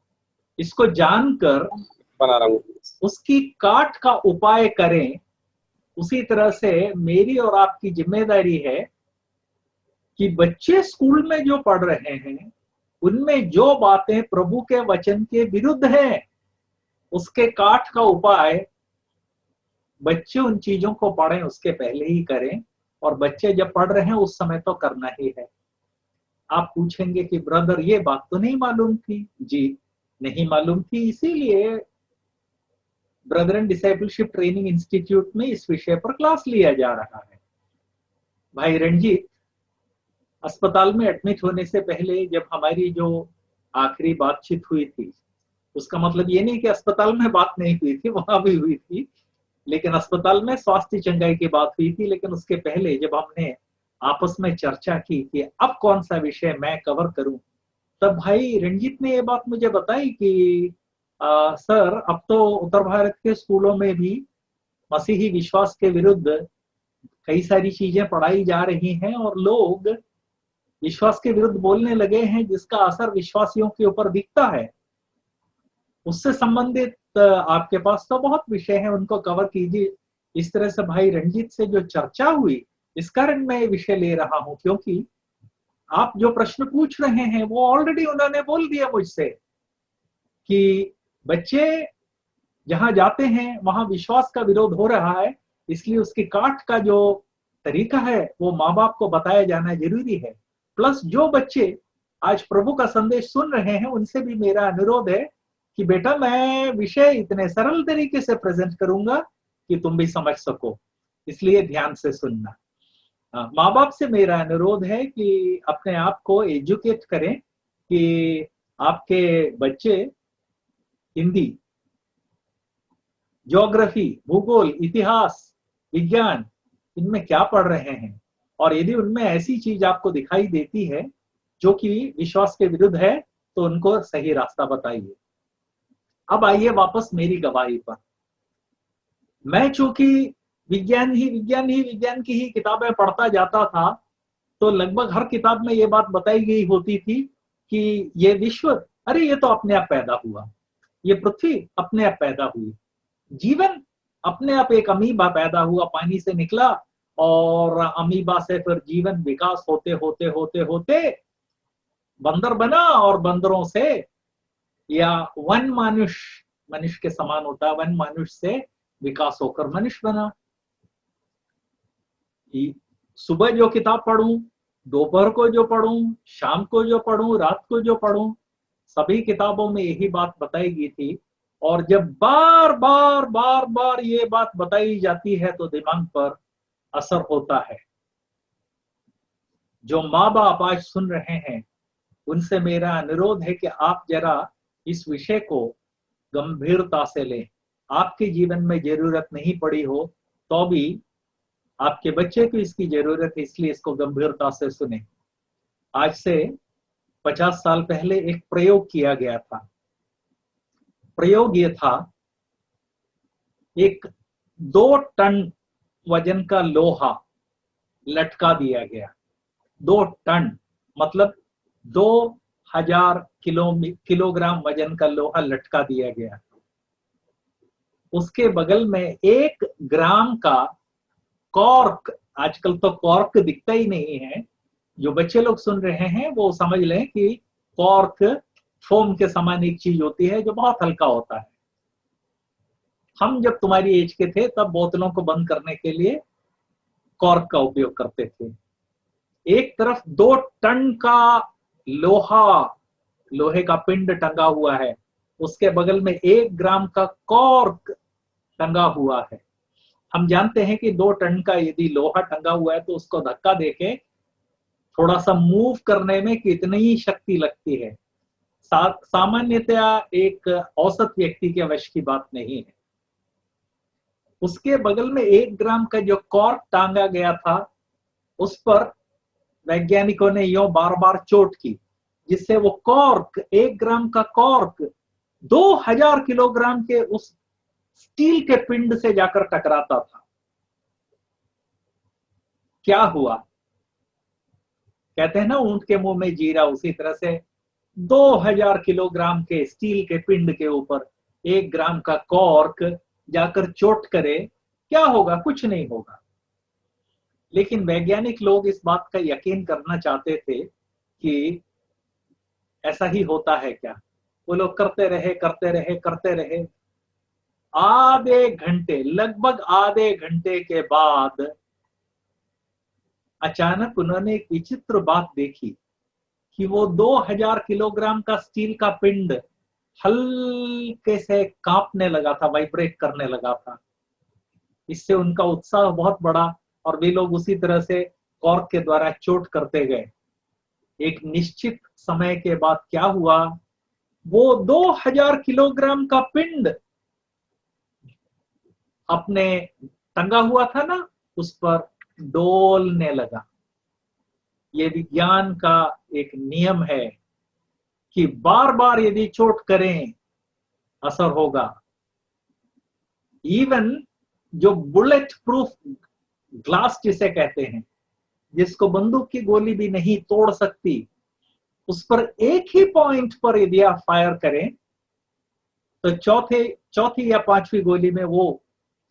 Speaker 1: इसको जानकर
Speaker 2: बना रहा हूँ।
Speaker 1: उसकी काट का उपाय करें, उसी तरह से मेरी और आपकी जिम्मेदारी है कि बच्चे स्कूल में जो पढ़ रहे हैं उनमें जो बातें प्रभु के वचन के विरुद्ध हैं, उसके काट का उपाय बच्चे उन चीजों को पढ़ें उसके पहले ही करें, और बच्चे जब पढ़ रहे हैं उस समय तो करना ही है। आप पूछेंगे कि ब्रदर ये बात तो नहीं मालूम थी। जी नहीं मालूम थी, इसीलिए brother and discipleship training institute में इस विषय पर क्लास लिया जा रहा है। भाई रणजीत, अस्पताल में एडमिट होने से पहले जब हमारी जो आखिरी बातचीत हुई थी, उसका मतलब ये नहीं कि अस्पताल में बात नहीं हुई थी, वहां भी हुई थी, लेकिन अस्पताल में स्वास्थ्य चंगाई की बात हुई थी। लेकिन उसके पहले जब हमने आपस में चर्चा की कि अब कौन सा विषय मैं कवर करूं, तब भाई रंजीत ने ये बात मुझे बताई कि सर, अब तो उत्तर भारत के स्कूलों में भी मसीही विश्वास के विरुद्ध कई सारी चीजें पढ़ाई जा रही हैं और लोग विश्वास के विरुद्ध बोलने लगे हैं, जिसका असर विश्वासियों के ऊपर दिखता है। उससे संबंधित आपके पास तो बहुत विषय हैं, उनको कवर कीजिए। इस तरह से भाई रंजीत से जो चर्चा हुई, इस कारण मैं ये विषय ले रहा हूं, क्योंकि आप जो प्रश्न पूछ रहे हैं वो ऑलरेडी उन्होंने बोल दिया मुझसे कि बच्चे जहां जाते हैं वहां विश्वास का विरोध हो रहा है, इसलिए उसकी काट का जो तरीका है वो माँ बाप को बताया जाना जरूरी है। प्लस जो बच्चे आज प्रभु का संदेश सुन रहे हैं, उनसे भी मेरा अनुरोध है कि बेटा, मैं विषय इतने सरल तरीके से प्रेजेंट करूंगा कि तुम भी समझ सको, इसलिए ध्यान से सुनना। माँ बाप से मेरा अनुरोध है कि अपने आप को एजुकेट करें कि आपके बच्चे हिंदी, ज्योग्राफी, भूगोल, इतिहास, विज्ञान, इनमें क्या पढ़ रहे हैं, और यदि उनमें ऐसी चीज आपको दिखाई देती है जो कि विश्वास के विरुद्ध है, तो उनको सही रास्ता बताइए। अब आइए वापस मेरी गवाही पर। मैं चूंकि विज्ञान की ही किताबें पढ़ता जाता था, तो लगभग हर किताब में ये बात बताई गई होती थी कि ये विश्व, अरे ये तो अपने आप पैदा हुआ, ये पृथ्वी अपने आप पैदा हुई, जीवन अपने आप एक अमीबा पैदा हुआ, पानी से निकला, और अमीबा से फिर जीवन विकास होते होते होते होते बंदर बना, और बंदरों से या वन मनुष्य, मनुष्य के समान होता है, वन मनुष्य से विकास होकर मनुष्य बना। सुबह जो किताब पढ़ूं, दोपहर को जो पढ़ूं, शाम को जो पढ़ूं, रात को जो पढ़ूं, सभी किताबों में यही बात बताई गई थी। और जब बार बार बार बार ये बात बताई जाती है तो दिमाग पर असर होता है। जो माँ बाप आज सुन रहे हैं, उनसे मेरा अनुरोध है कि आप जरा इस विषय को गंभीरता से लें। आपके जीवन में जरूरत नहीं पड़ी हो तो भी आपके बच्चे को इसकी जरूरत है, इसलिए इसको गंभीरता से सुने। आज से 50 साल पहले एक प्रयोग किया गया था। प्रयोग ये था, एक 2 टन वजन का लोहा लटका दिया गया। 2 टन मतलब 2000 किलोग्राम वजन का लोहा लटका दिया गया। उसके बगल में 1 ग्राम का कॉर्क, आजकल तो कॉर्क दिखता ही नहीं है, जो बच्चे लोग सुन रहे हैं वो समझ लें कि कॉर्क फोम के समान एक चीज होती है जो बहुत हल्का होता है। हम जब तुम्हारी एज के थे तब बोतलों को बंद करने के लिए कॉर्क का उपयोग करते थे। एक तरफ 2 टन का लोहे का पिंड टंगा हुआ है, उसके बगल में 1 ग्राम का कॉर्क टंगा हुआ है। हम जानते हैं कि 2 टन का यदि लोहा टंगा हुआ है तो उसको धक्का देके थोड़ा सा मूव करने में कितनी शक्ति लगती है। सामान्यतया एक औसत व्यक्ति के वश की बात नहीं है। उसके बगल में 1 ग्राम का जो कॉर्क टांगा गया था, उस पर वैज्ञानिकों ने यो बार बार चोट की, जिससे वो कॉर्क, 1 ग्राम का कॉर्क 2000 किलोग्राम के उस स्टील के पिंड से जाकर टकराता था। क्या हुआ? कहते हैं ना, ऊंट के मुंह में जीरा, उसी तरह से 2000 किलोग्राम के स्टील के पिंड के ऊपर 1 ग्राम का कॉर्क जाकर चोट करे, क्या होगा? कुछ नहीं होगा। लेकिन वैज्ञानिक लोग इस बात का यकीन करना चाहते थे कि ऐसा ही होता है क्या। वो लोग करते रहे करते रहे करते रहे। लगभग आधे घंटे के बाद अचानक उन्होंने एक विचित्र बात देखी कि वो 2000 किलोग्राम का स्टील का पिंड हल्के से कांपने लगा था, वाइब्रेट करने लगा था। इससे उनका उत्साह बहुत बढ़ा और वे लोग उसी तरह से कॉर्क के द्वारा चोट करते गए। एक निश्चित समय के बाद क्या हुआ, वो 2000 किलोग्राम का पिंड अपने टंगा हुआ था ना, उस पर डोलने लगा। ये विज्ञान का एक नियम है कि बार बार यदि चोट करें असर होगा। इवन जो बुलेट प्रूफ ग्लास जिसे कहते हैं, जिसको बंदूक की गोली भी नहीं तोड़ सकती, उस पर एक ही पॉइंट पर यदि आप फायर करें तो चौथी या पांचवी गोली में वो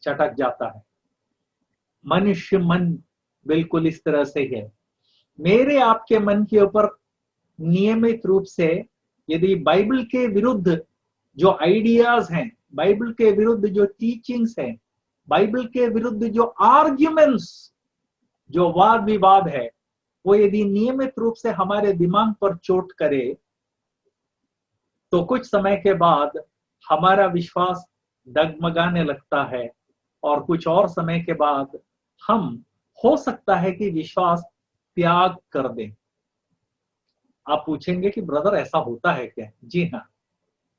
Speaker 1: चटक जाता है। मनुष्य मन बिल्कुल इस तरह से है। मेरे आपके मन के ऊपर नियमित रूप से यदि बाइबल के विरुद्ध जो आइडियाज हैं, बाइबल के विरुद्ध जो टीचिंग्स हैं, बाइबल के विरुद्ध जो आर्ग्यूमेंट्स, जो वाद विवाद है, वो यदि नियमित रूप से हमारे दिमाग पर चोट करे तो कुछ समय के बाद हमारा विश्वास डगमगाने लगता है और कुछ और समय के बाद हम हो सकता है कि विश्वास त्याग कर दें। आप पूछेंगे कि ब्रदर ऐसा होता है क्या? जी हाँ,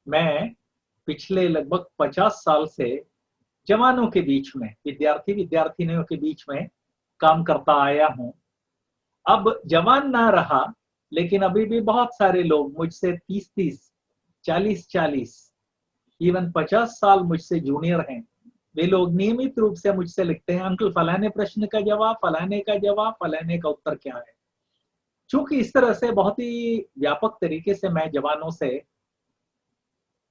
Speaker 1: मैं पिछले लगभग 50 साल से जवानों के बीच में, विद्यार्थिनियों के बीच में काम करता आया हूं। अब जवान ना रहा, लेकिन अभी भी बहुत सारे लोग मुझसे 30-30, 40-40, इवन 50 साल मुझसे जूनियर हैं। वे लोग नियमित रूप से मुझसे लिखते हैं, अंकल फलाने प्रश्न का जवाब, फलाने का जवाब, फलाने का उत्तर क्या है। चूंकि इस तरह से बहुत ही व्यापक तरीके से मैं जवानों से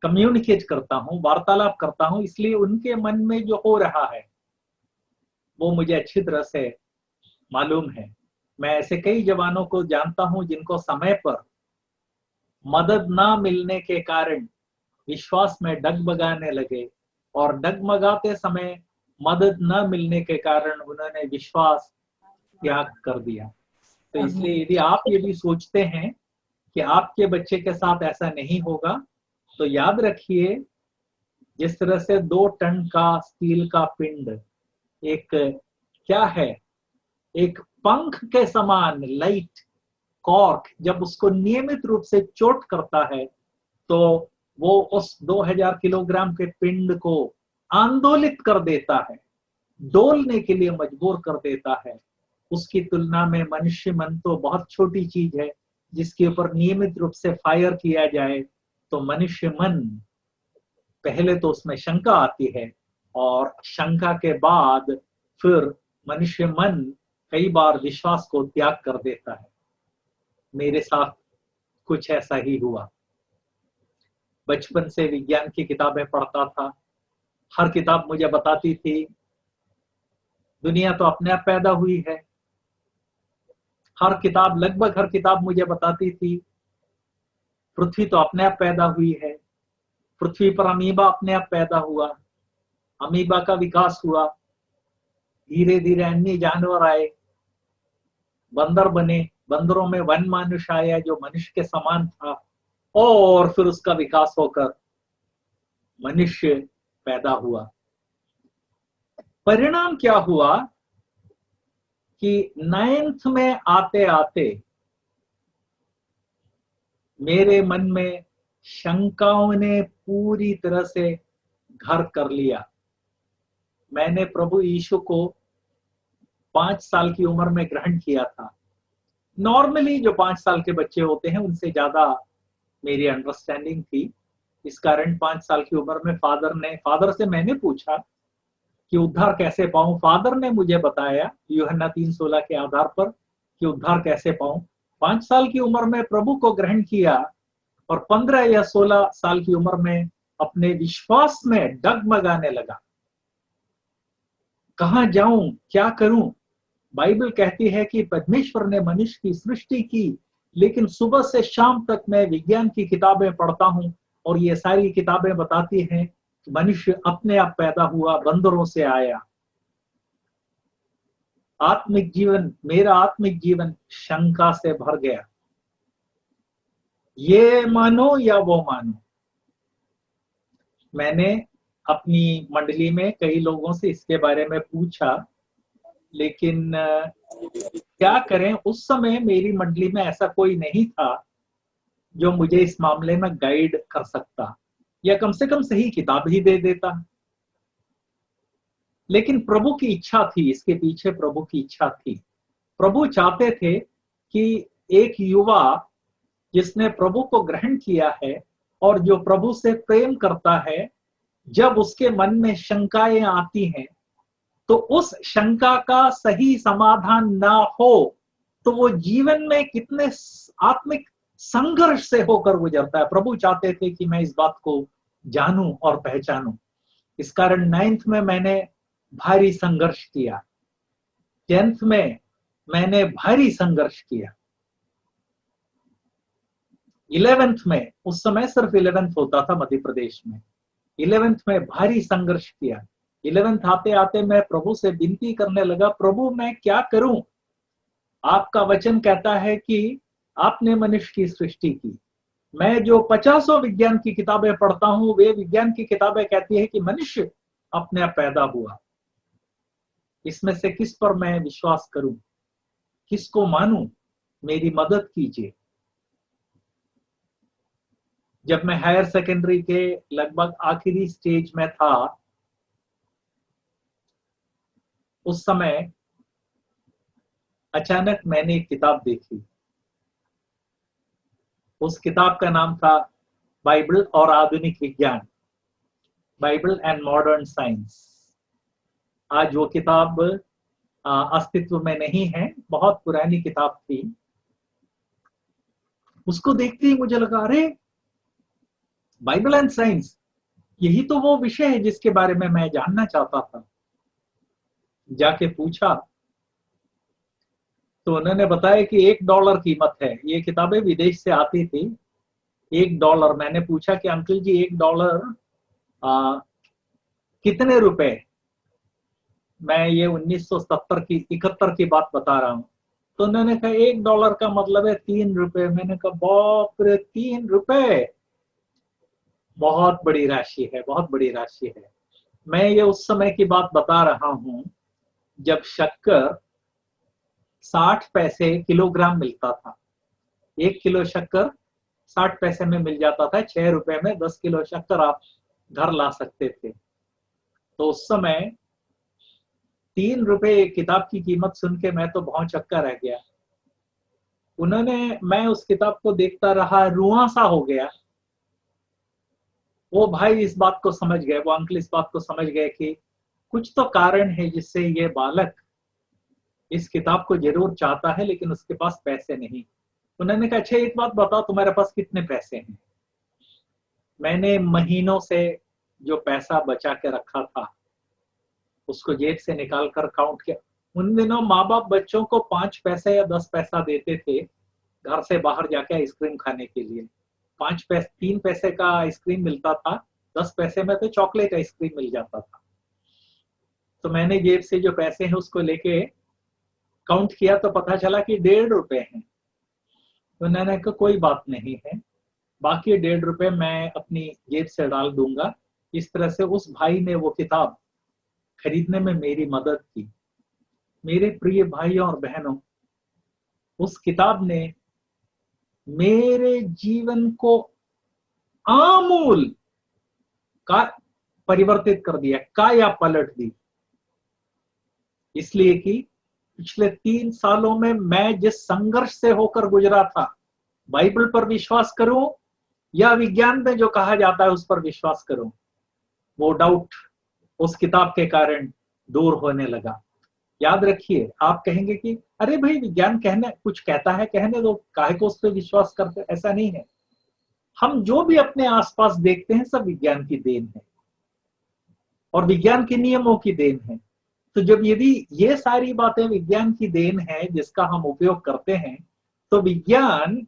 Speaker 1: कम्युनिकेट करता हूं, वार्तालाप करता हूं, इसलिए उनके मन में जो हो रहा है वो मुझे अच्छी तरह से मालूम है। मैं ऐसे कई जवानों को जानता हूं जिनको समय पर मदद ना मिलने के कारण विश्वास में डगमगाने लगे, और डगमगाते समय मदद न मिलने के कारण उन्होंने विश्वास त्याग कर दिया। तो इसलिए यदि सोचते हैं कि आपके बच्चे के साथ ऐसा नहीं होगा, तो याद रखिए, जिस तरह से 2 टन का स्टील का पिंड एक क्या है, एक पंख के समान लाइट कॉर्क, जब उसको नियमित रूप से चोट करता है तो वो उस 2000 किलोग्राम के पिंड को आंदोलित कर देता है, डोलने के लिए मजबूर कर देता है। उसकी तुलना में मनुष्य मन तो बहुत छोटी चीज है, जिसके ऊपर नियमित रूप से फायर किया जाए तो मनुष्य मन, पहले तो उसमें शंका आती है और शंका के बाद फिर मनुष्य मन कई बार विश्वास को त्याग कर देता है। मेरे साथ कुछ ऐसा ही हुआ। बचपन से विज्ञान की किताबें पढ़ता था। हर किताब मुझे बताती थी दुनिया तो अपने आप पैदा हुई है। लगभग हर किताब मुझे बताती थी पृथ्वी तो अपने आप पैदा हुई है। पृथ्वी पर अमीबा अपने आप पैदा हुआ, अमीबा का विकास हुआ, धीरे धीरे अन्य जानवर आए, बंदर बने, बंदरों में वन मानुष आया जो मनुष्य के समान था, और फिर उसका विकास होकर मनुष्य पैदा हुआ। परिणाम क्या हुआ कि 9th में आते आते मेरे मन में शंकाओं ने पूरी तरह से घर कर लिया। मैंने प्रभु यीशु को 5 साल की उम्र में ग्रहण किया था। नॉर्मली जो 5 साल के बच्चे होते हैं उनसे ज्यादा मेरी अंडरस्टैंडिंग थी। इस कारण 5 साल की उम्र में फादर से मैंने पूछा कि उद्धार कैसे पाऊं। फादर ने मुझे बताया यूहन्ना 3:16 के आधार पर कि उद्धार कैसे पाऊं। 5 साल की उम्र में प्रभु को ग्रहण किया और 15 या 16 साल की उम्र में अपने विश्वास में डगमगाने लगा। कहां जाऊं, क्या करूं? बाइबल कहती है कि परमेश्वर ने मनुष्य की सृष्टि की, लेकिन सुबह से शाम तक मैं विज्ञान की किताबें पढ़ता हूं और ये सारी किताबें बताती हैं कि मनुष्य अपने आप पैदा हुआ, बंदरों से आया। आत्मिक जीवन, मेरा आत्मिक जीवन शंका से भर गया। ये मानो या वो मानो। मैंने अपनी मंडली में कई लोगों से इसके बारे में पूछा, लेकिन क्या करें, उस समय मेरी मंडली में ऐसा कोई नहीं था जो मुझे इस मामले में गाइड कर सकता या कम से कम सही किताब ही दे देता। लेकिन प्रभु की इच्छा थी, इसके पीछे प्रभु की इच्छा थी। प्रभु चाहते थे कि एक युवा जिसने प्रभु को ग्रहण किया है और जो प्रभु से प्रेम करता है, जब उसके मन में शंकाएं आती हैं तो उस शंका का सही समाधान ना हो तो वो जीवन में कितने आत्मिक संघर्ष से होकर गुजरता है। प्रभु चाहते थे कि मैं इस बात को जानूं और पहचानूं। इस कारण 9th में मैंने भारी संघर्ष किया, 10th में मैंने भारी संघर्ष किया, 11th में, उस समय सिर्फ 11th होता था मध्य प्रदेश में, 11th में भारी संघर्ष किया। 11th आते आते मैं प्रभु से विनती करने लगा, प्रभु मैं क्या करूं? आपका वचन कहता है कि आपने मनुष्य की सृष्टि की। मैं जो 50 विज्ञान की किताबें पढ़ता हूं, वे विज्ञान की किताबें कहती है कि मनुष्य अपने आप पैदा हुआ। इसमें से किस पर मैं विश्वास करूं, किसको मानूं? मेरी मदद कीजिए। जब मैं हायर सेकेंडरी के लगभग आखिरी स्टेज में था, उस समय अचानक मैंने एक किताब देखी। उस किताब का नाम था बाइबल और आधुनिक विज्ञान, बाइबल एंड मॉडर्न साइंस। आज वो किताब अस्तित्व में नहीं है, बहुत पुरानी किताब थी। उसको देखते ही मुझे लगा, अरे बाइबल एंड साइंस, यही तो वो विषय है जिसके बारे में मैं जानना चाहता था। जाके पूछा तो उन्होंने बताया कि $1 कीमत है। ये किताबें विदेश से आती थी, $1। मैंने पूछा कि अंकल जी $1 कितने रुपए? मैं ये 1970 की 71 की बात बता रहा हूं। तो उन्होंने कहा $1 का मतलब है 3 रुपए। मैंने कहा बाप रे, 3 रुपए, बहुत बड़ी राशि है, बहुत बड़ी राशि है। मैं ये उस समय की बात बता रहा हूं जब शक्कर 60 पैसे किलोग्राम मिलता था। 1 किलो शक्कर 60 पैसे में मिल जाता था। 6 रुपए में 10 किलो शक्कर आप घर ला सकते थे। तो उस समय 3 रुपए एक किताब की कीमत सुन के मैं तो भौंचक्का रह गया। मैं उस किताब को देखता रहा, रुआं सा हो गया। वो भाई इस बात को समझ गए, वो अंकल इस बात को समझ गए कि कुछ तो कारण है जिससे ये बालक इस किताब को जरूर चाहता है लेकिन उसके पास पैसे नहीं। उन्होंने कहा अच्छा एक बात बताओ, तुम्हारे पास कितने पैसे हैं? मैंने महीनों से जो पैसा बचा के रखा था उसको जेब से निकाल कर काउंट किया। उन दिनों माँ बाप बच्चों को 5 पैसे या 10 पैसा देते थे घर से बाहर जाके आइसक्रीम खाने के लिए। 3 पैसे का आइसक्रीम मिलता था, 10 पैसे में तो चॉकलेट आइसक्रीम मिल जाता था। तो मैंने जेब से जो पैसे हैं उसको लेके काउंट किया तो पता चला कि 1.5 रुपए हैं। तो मैंने कहा कोई बात नहीं है, बाकी 1.5 रुपए मैं अपनी जेब से डाल दूंगा। इस तरह से उस भाई ने वो किताब खरीदने में मेरी मदद की। मेरे प्रिय भाइयों और बहनों, उस किताब ने मेरे जीवन को आमूल का परिवर्तित कर दिया, काया पलट दी। इसलिए कि पिछले 3 सालों में मैं जिस संघर्ष से होकर गुजरा था, बाइबल पर विश्वास करूं या विज्ञान में जो कहा जाता है उस पर विश्वास करूं, वो डाउट उस किताब के कारण दूर होने लगा। याद रखिए, आप कहेंगे कि अरे भाई विज्ञान कहने कुछ कहता है, कहने दो, काहे को उस पर विश्वास करते? ऐसा नहीं है। हम जो भी अपने आसपास देखते हैं सब विज्ञान की देन है और विज्ञान के नियमों की देन है। तो जब यदि ये सारी बातें विज्ञान की देन है जिसका हम उपयोग करते हैं, तो विज्ञान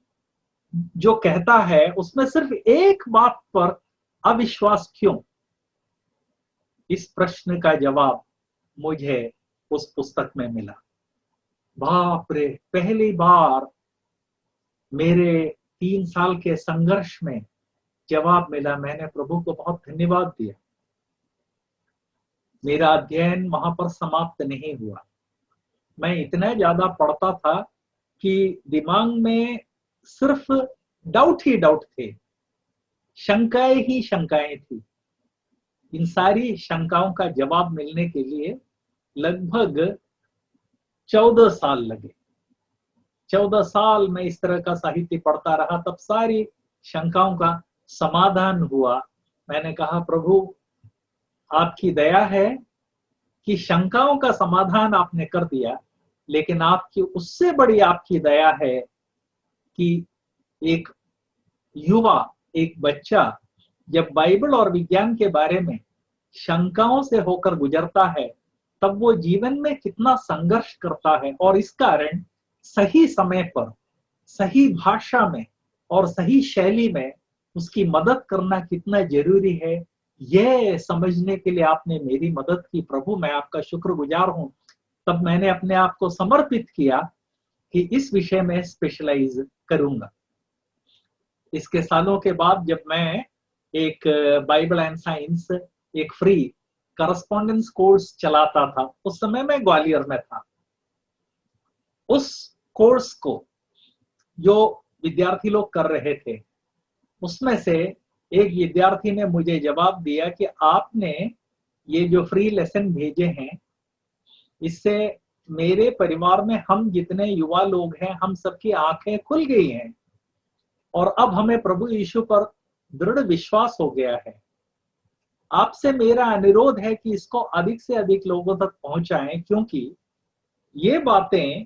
Speaker 1: जो कहता है उसमें सिर्फ एक बात पर अविश्वास क्यों? इस प्रश्न का जवाब मुझे उस पुस्तक में मिला। बाप रे, पहली बार मेरे 3 साल के संघर्ष में जवाब मिला। मैंने प्रभु को बहुत धन्यवाद दिया। मेरा अध्ययन वहां पर समाप्त नहीं हुआ। मैं इतना ज्यादा पढ़ता था कि दिमाग में सिर्फ डाउट ही डाउट थे, शंकाएं ही शंकाएं थी। इन सारी शंकाओं का जवाब मिलने के लिए लगभग 14 साल लगे। 14 साल में इस तरह का साहित्य पढ़ता रहा, तब सारी शंकाओं का समाधान हुआ। मैंने कहा, प्रभु आपकी दया है कि शंकाओं का समाधान आपने कर दिया, लेकिन आपकी उससे बड़ी आपकी दया है कि एक युवा, एक बच्चा जब बाइबल और विज्ञान के बारे में शंकाओं से होकर गुजरता है, तब वो जीवन में कितना संघर्ष करता है, और इस कारण सही समय पर, सही भाषा में और सही शैली में उसकी मदद करना कितना जरूरी है, यह समझने के लिए आपने मेरी मदद की। प्रभु मैं आपका शुक्रगुजार हूं। तब मैंने अपने आप को समर्पित किया कि इस विषय में स्पेशलाइज करूंगा। इसके सालों के बाद जब मैं एक बाइबल एंड साइंस एक फ्री करस्पॉन्डेंस कोर्स चलाता था, उस समय मैं ग्वालियर में था। उस कोर्स को जो विद्यार्थी लोग कर रहे थे, उसमें से एक विद्यार्थी ने मुझे जवाब दिया कि आपने ये जो फ्री लेसन भेजे हैं, इससे मेरे परिवार में हम जितने युवा लोग हैं, हम सबकी आंखें खुल गई हैं और अब हमें प्रभु यीशु पर दृढ़ विश्वास हो गया है। आपसे मेरा अनुरोध है कि इसको अधिक से अधिक लोगों तक पहुंचाएं, क्योंकि ये बातें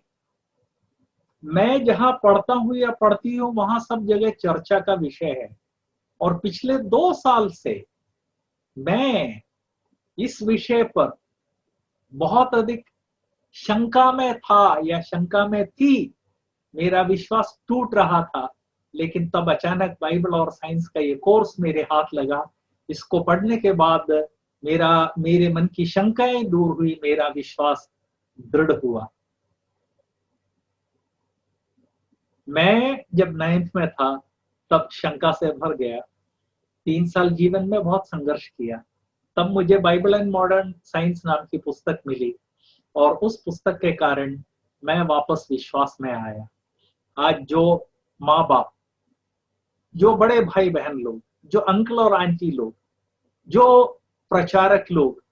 Speaker 1: मैं जहां पढ़ता हूं या पढ़ती हूं, वहां सब जगह चर्चा का विषय है। और पिछले 2 साल से मैं इस विषय पर बहुत अधिक शंका में था या शंका में थी। मेरा विश्वास टूट रहा था, लेकिन तब अचानक बाइबल और साइंस का ये कोर्स मेरे हाथ लगा। इसको पढ़ने के बाद मेरे मन की शंकाएं दूर हुई, मेरा विश्वास दृढ़ हुआ। मैं जब 9th में था, तब शंका से भर गया। 3 साल जीवन में बहुत संघर्ष किया। तब मुझे बाइबल एंड मॉडर्न साइंस नाम की पुस्तक मिली, और उस पुस्तक के कारण मैं वापस विश्वास में आया। आज जो माँ बाप, जो बड़े भाई बहन लोग, जो अंकल और आंटी लोग, जो प्रचारक लोग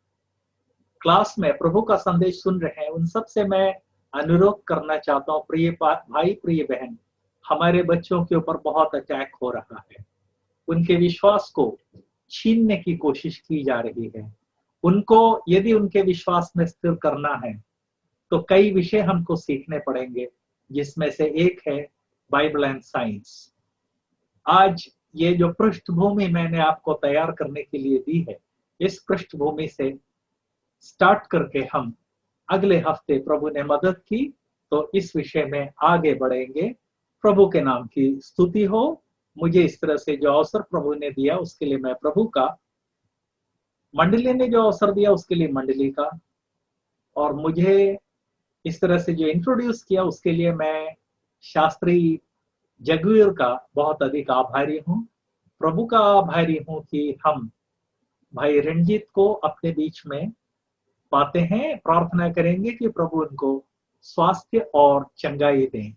Speaker 1: क्लास में प्रभु का संदेश सुन रहे हैं, उन सब से मैं अनुरोध करना चाहता हूँ, प्रिय भाई प्रिय बहन, हमारे बच्चों के ऊपर बहुत अटैक हो रहा है। उनके विश्वास को छीनने की कोशिश की जा रही है। उनको यदि उनके विश्वास में स्थिर करना है, तो कई विषय हमको सीखने पड़ेंगे, जिसमें से एक है बाइबल एंड साइंस। आज ये जो पृष्ठभूमि मैंने आपको तैयार करने के लिए दी है, इस पृष्ठभूमि से स्टार्ट करके हम अगले हफ्ते, प्रभु ने मदद की तो इस विषय में आगे बढ़ेंगे। प्रभु के नाम की स्तुति हो। मुझे इस तरह से जो अवसर प्रभु ने दिया, उसके लिए मैं प्रभु का, मंडली ने जो अवसर दिया उसके लिए मंडली का, और मुझे इस तरह से जो इंट्रोड्यूस किया उसके लिए मैं शास्त्री जगवीर का बहुत अधिक आभारी हूँ। प्रभु का आभारी हूँ कि हम भाई रंजीत को अपने बीच में पाते हैं। प्रार्थना करेंगे कि प्रभु उनको स्वास्थ्य और चंगाई दें।